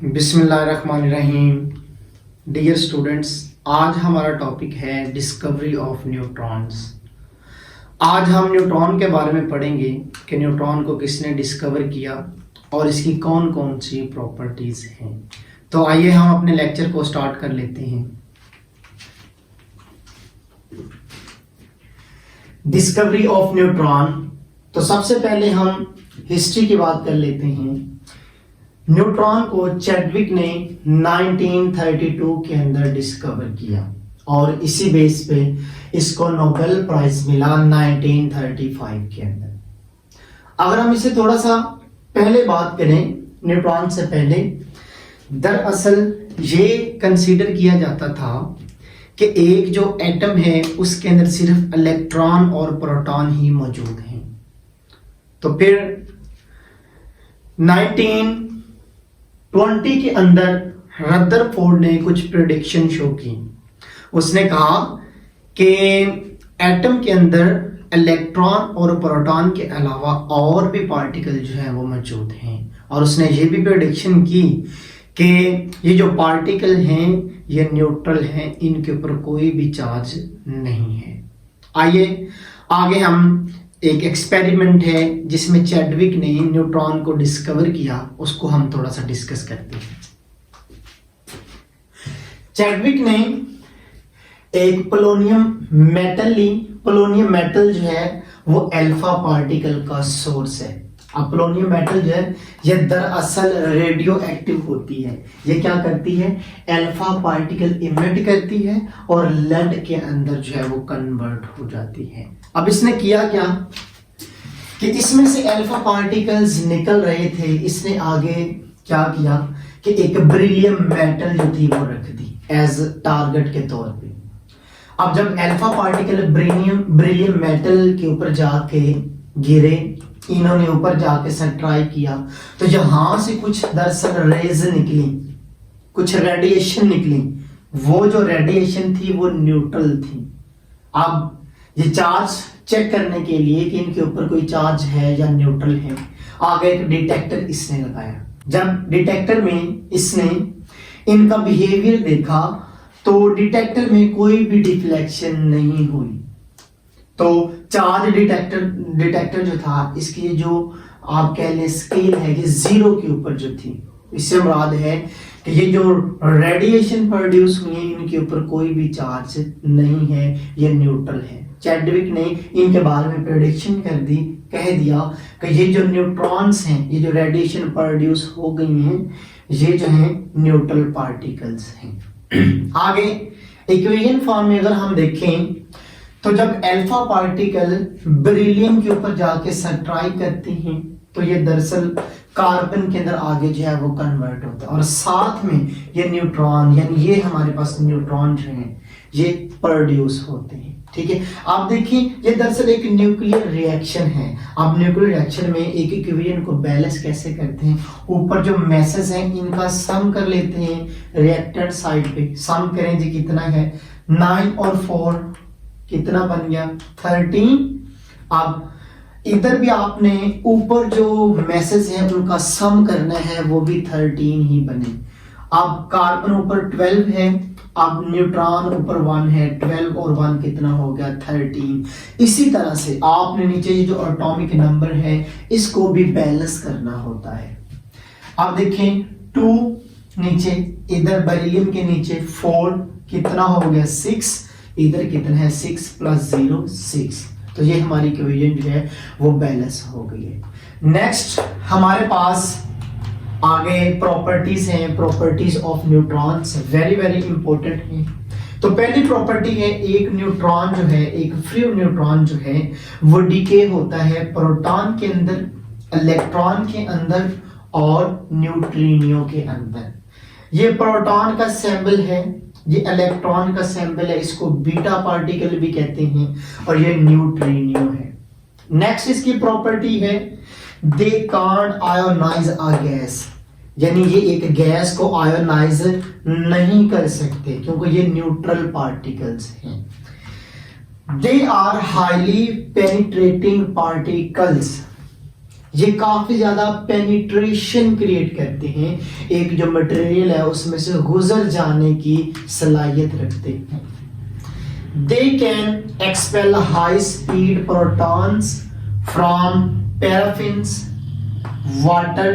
बिस्मिल्लाहिर्रहमानिर्रहीम। Dear students, आज हमारा टॉपिक है डिस्कवरी ऑफ न्यूट्रॉन्स। आज हम न्यूट्रॉन के बारे में पढ़ेंगे कि न्यूट्रॉन को किसने डिस्कवर किया और इसकी कौन कौन सी प्रॉपर्टीज हैं। तो आइए हम अपने लेक्चर को स्टार्ट कर लेते हैं। Discovery of neutron. तो सबसे पहले हम हिस्ट्री की बात कर लेते हैं। न्यूट्रॉन को चैडविक ने 1932 के अंदर डिस्कवर किया और इसी बेस पे इसको नोबेल प्राइज मिला 1935 के अंदर। अगर हम इसे थोड़ा सा पहले बात करें, न्यूट्रॉन से पहले दरअसल ये कंसीडर किया जाता था कि एक जो एटम है उसके अंदर सिर्फ इलेक्ट्रॉन और प्रोटॉन ही मौजूद हैं। तो फिर 1920 के अंदर रदरफोर्ड ने कुछ प्रेडिक्शन शो की। उसने कहा कि एटम के अंदर इलेक्ट्रॉन और प्रोटॉन के अलावा और भी पार्टिकल जो है वो मौजूद हैं, और उसने ये भी प्रेडिक्शन की कि ये जो पार्टिकल हैं ये न्यूट्रल हैं, इनके ऊपर कोई भी चार्ज नहीं है। आइए आगे हम एक एक्सपेरिमेंट है जिसमें चैडविक ने न्यूट्रॉन को डिस्कवर किया, उसको हम थोड़ा सा डिस्कस करते हैं। चैडविक ने एक पोलोनियम मेटल जो है वो अल्फा पार्टिकल का सोर्स है। अब पोलोनियम मेटल जो है ये दरअसल रेडियो एक्टिव होती है। ये क्या करती है? अल्फा पार्टिकल इमिट करती है और लेड के अंदर जो है वो कन्वर्ट हो जाती है। अब इसने किया क्या कि इसमें से अल्फा पार्टिकल्स निकल रहे थे। इसने आगे क्या किया कि एक बेरिलियम मेटल जो थी वो रख दी एज टारगेट के तौर पे। अब जब अल्फा पार्टिकल बेरिलियम मेटल के ऊपर जाके गिरे, इन्होंने ऊपर जाके ट्राई किया, तो यहां से कुछ दरअसल रेज निकली, कुछ रेडिएशन निकली। वो जो रेडिएशन थी वो न्यूट्रल थी। अब ये चार्ज चेक करने के लिए कि इनके ऊपर कोई चार्ज है या न्यूट्रल है, आगे एक डिटेक्टर इसने लगाया। जब डिटेक्टर में इसने इनका बिहेवियर देखा तो डिटेक्टर में कोई भी डिफ्लेक्शन नहीं हुई। तो चार्ज डिटेक्टर जो था, इसकी जो आप कह लें स्केल है, ये 0 के ऊपर जो थी। इससे मुराद है कि ये जो रेडिएशन प्रोड्यूस हुई है इनके ऊपर कोई भी चार्ज नहीं है, ये न्यूट्रल है। चैडविक ने इनके बारे में प्रेडिक्शन कर दी, कह दिया कि ये जो न्यूट्रॉन्स हैं, ये जो रेडिएशन प्रोड्यूस हो गई हैं, ये जो है न्यूट्रल पार्टिकल्स हैं। आगे इक्वेशन फॉर्म में अगर हम देखें तो जब अल्फा पार्टिकल बेरिलियम के ऊपर जाके स्ट्राइक करती हैं तो ये दरअसल कार्बन के अंदर आगे जो है वो कन्वर्ट होता है, और साथ में ये न्यूट्रॉन यानी ये हमारे पास न्यूट्रॉन जो हैं ये प्रोड्यूस होते हैं। ठीक है, आप देखिए ये दरअसल एक न्यूक्लियर रिएक्शन है। आप न्यूक्लियर रिएक्शन में एक इक्वेशन को बैलेंस कैसे करते हैं? ऊपर जो मैसेज हैं इनका सम कर लेते हैं, रिएक्टेंट साइड पे सम करें जी कितना है, 9 और 4 कितना बन गया, 13। अब इधर भी आपने ऊपर जो मैसेज है उनका सम करना है, वो भी 13 ही बने। अब कार्बन ऊपर 12 है, अब न्यूट्रॉन ऊपर 1 है, 12 और 1 कितना हो गया, 13। इसी तरह से आपने नीचे ये जो एटॉमिक नंबर है इसको भी बैलेंस करना होता है। अब देखें 2 नीचे, इधर बेरिलियम के नीचे 4 कितना हो गया, 6, इधर कितना है 6 + 0 6। तो ये हमारी इक्वेशन जो है वो बैलेंस हो गई है। नेक्स्ट हमारे पास आगे प्रॉपर्टीज हैं, properties of neutrons very very important हैं। तो पहली प्रॉपर्टी है, एक न्यूट्रॉन जो है, एक फ्री न्यूट्रॉन जो है वो डिके होता है प्रोटॉन के अंदर, इलेक्ट्रॉन के अंदर और न्यूट्रिनो के अंदर। ये प्रोटॉन का सिंबल है, ये इलेक्ट्रॉन का सिंबल है, इसको बीटा पार्टिकल भी कहते हैं, और ये न्यूट्रिनो है। नेक्स्ट इसकी प्रॉपर्टी है, they can't ionize a gas, यानी ये एक गैस को आयोनाइज नहीं कर सकते क्योंकि ये न्यूट्रल पार्टिकल्स हैं। They are highly penetrating particles, ये काफी ज्यादा पेनिट्रेशन क्रिएट करते हैं, एक जो मटेरियल है उसमें से गुजर जाने की सलाहियत रखते हैं। They can expel high speed protons from paraffins, water,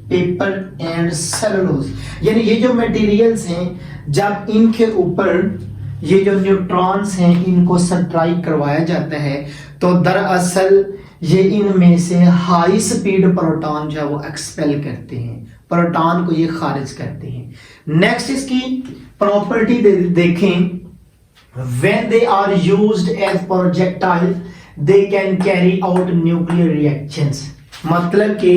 paper and cellulose. यानी ये जो मटेरियल्स हैं, जब इनके ऊपर ये जो न्यूट्रॉन्स हैं इनको सब्ट्रैक्ट करवाया जाता है तो दरअसल ये इनमें से हाई स्पीड प्रोटॉन जो है वो एक्सपेल करते हैं, प्रोटॉन को ये खारिज करते हैं। नेक्स्ट इसकी प्रॉपर्टी देखें, when they are used as projectile they can carry out nuclear reactions। मतलब कि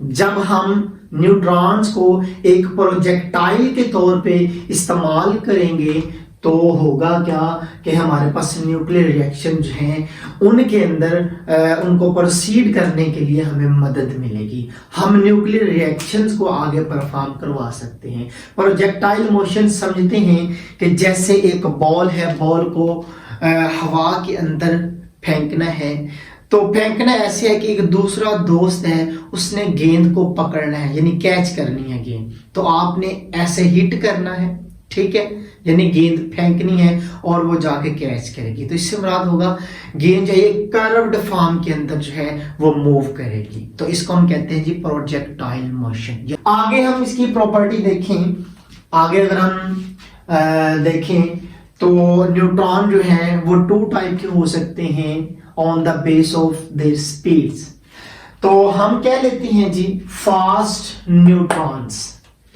जब हम न्यूट्रॉन्स को एक प्रोजेक्टाइल के तौर पे इस्तेमाल करेंगे तो होगा क्या कि हमारे पास न्यूक्लियर रिएक्शन जो हैं उनके अंदर उनको प्रोसीड करने के लिए हमें मदद मिलेगी, हम न्यूक्लियर रिएक्शंस को आगे परफॉर्म करवा सकते हैं। प्रोजेक्टाइल मोशन समझते हैं कि जैसे एक बॉल है, बॉल को हवा के अंदर फेंकना है, तो फेंकना ऐसे है कि एक दूसरा दोस्त है उसने गेंद को पकड़ना है, यानी कैच करनी है गेंद, तो आपने ऐसे हिट करना है, ठीक है, यानी गेंद फेंकनी है और वो जाके कैच करेगी। तो इससे मुराद होगा गेंद जो है कर्व्ड फॉर्म के अंदर जो है वो मूव करेगी, तो इसको हम कहते हैं जी प्रोजेक्टाइल मोशन। आगे हम इसकी प्रॉपर्टी देखें, आगे अगर हम देखें तो न्यूट्रॉन जो है वो टू टाइप के हो सकते हैं on the base of their speeds. तो हम कह लेते हैं जी फास्ट न्यूट्रॉन्स,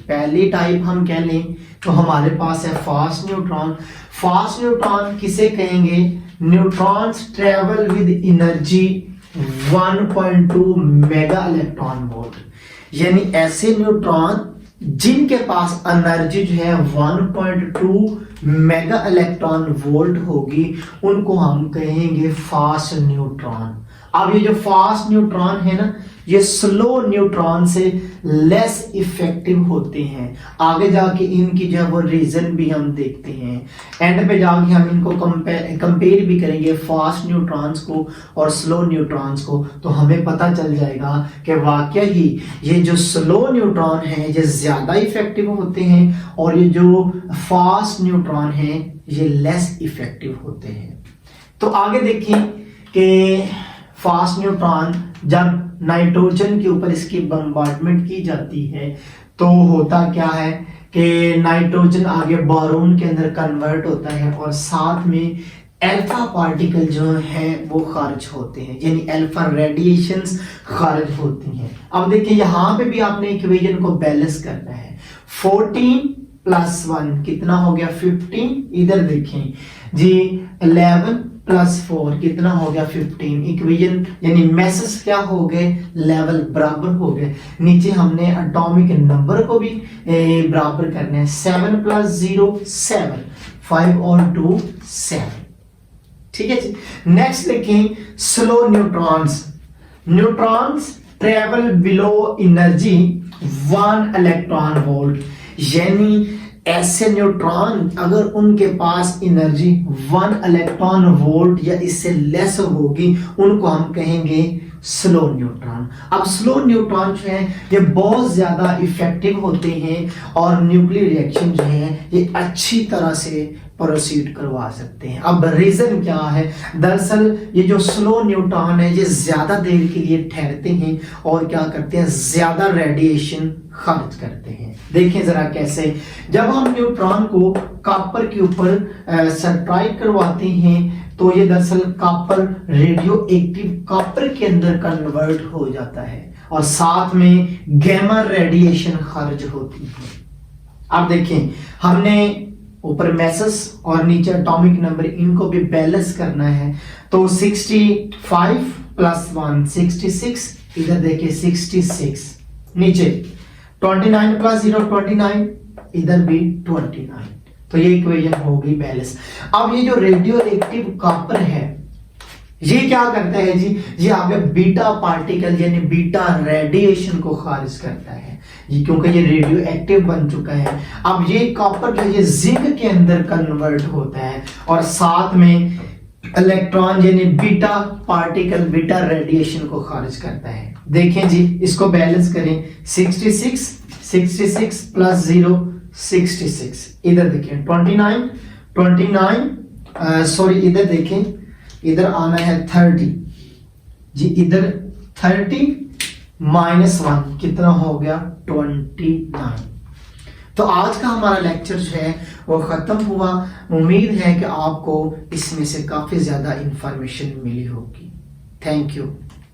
पहली टाइप हम कह लें तो हमारे पास है फास्ट न्यूट्रॉन। फास्ट न्यूट्रॉन किसे कहेंगे? Neutrons travel with energy 1.2 mega electron volt, यानी ऐसे न्यूट्रॉन जिनके पास एनर्जी जो है 1.2 मेगा इलेक्ट्रॉन वोल्ट होगी उनको हम कहेंगे फास्ट न्यूट्रॉन। अब ये जो फास्ट न्यूट्रॉन है ना, ये स्लो न्यूट्रॉन से लेस इफेक्टिव होते हैं। आगे जाके इनकी जो है वो रीजन भी हम देखते हैं, एंड पे जाके हम इनको कंपेयर भी करेंगे फास्ट न्यूट्रॉन्स को और स्लो न्यूट्रॉन्स को, तो हमें पता चल जाएगा कि वाकई ही ये जो स्लो न्यूट्रॉन है ये ज्यादा इफेक्टिव होते हैं और ये जो फास्ट न्यूट्रॉन है ये लेस इफेक्टिव होते हैं। तो आगे देखें कि फास्ट न्यूट्रॉन जब नाइट्रोजन के ऊपर इसकी बम्बार्डमेंट की जाती है तो होता क्या है कि नाइट्रोजन आगे बोरोन के अंदर कन्वर्ट होता है और साथ में अल्फा पार्टिकल जो है वो खारिज होते हैं, यानी अल्फा रेडिएशंस खारिज होती हैं। अब देखिए यहाँ पे भी आपने इक्वेशन को बैलेंस करना है। 14 + 1 कितना हो गया? 15। इधर देखें जी 11 + 4 कितना हो गया? 15। इक्वेशन यानी मैसेज क्या हो गए? लेवल बराबर हो गए। नीचे हमने एटॉमिक नंबर को भी बराबर करना है। 7 + 0 7, 5 और 2 7, ठीक है जी। नेक्स्ट देखें slow neutrons. Neutrons travel below energy 1 electron volt, यानी ऐसे न्यूट्रॉन अगर उनके पास एनर्जी 1 इलेक्ट्रॉन वोल्ट या इससे लेस होगी उनको हम कहेंगे स्लो न्यूट्रॉन। अब स्लो न्यूट्रॉन जो है ये बहुत ज्यादा इफेक्टिव होते हैं और न्यूक्लियर रिएक्शन जो है ये अच्छी तरह से प्रोसीड करवा सकते हैं। अब रीजन क्या है? दरअसल ये जो स्लो न्यूट्रॉन है ये ज्यादा देर के लिए ठहरते हैं और क्या करते हैं? ज्यादा रेडिएशन खारिज करते हैं। देखें जरा कैसे, जब हम न्यूट्रॉन को कॉपर के ऊपर सब्ट्रैक्ट करवाते हैं तो ये दरअसल कॉपर रेडियो एक्टिव कॉपर के अंदर कन्वर्ट हो जाता है और साथ में गैमा रेडिएशन खारिज होती है। अब देखें हमने ऊपर मैसेज और नीचे एटॉमिक नंबर इनको भी बैलेंस करना है, तो 65 + 1 66, इधर देखिए 66, नीचे 29 + 0 29, इधर भी 29, तो ये इक्वेशन हो गई बैलेंस। अब ये जो रेडियो एक्टिव कॉपर है ये क्या करता है जी? ये आगे बीटा पार्टिकल यानी बीटा रेडिएशन को खारिज करता है ये, क्योंकि ये रेडियो एक्टिव बन चुका है। अब ये कॉपर जो ये जिंक के अंदर कन्वर्ट होता है और साथ में इलेक्ट्रॉन यानी बीटा पार्टिकल बीटा रेडिएशन को खारिज करता है। देखें जी, इसको बैलेंस करें, 66 66 प्लस 0 66, इधर देखें 29 सॉरी इधर देखें, इधर आना है 30 जी, इधर 30 माइनस 1 कितना हो गया 29। तो आज का हमारा लेक्चर जो है वो खत्म हुआ। उम्मीद है कि आपको इसमें से काफी ज्यादा इंफॉर्मेशन मिली होगी। Thank you.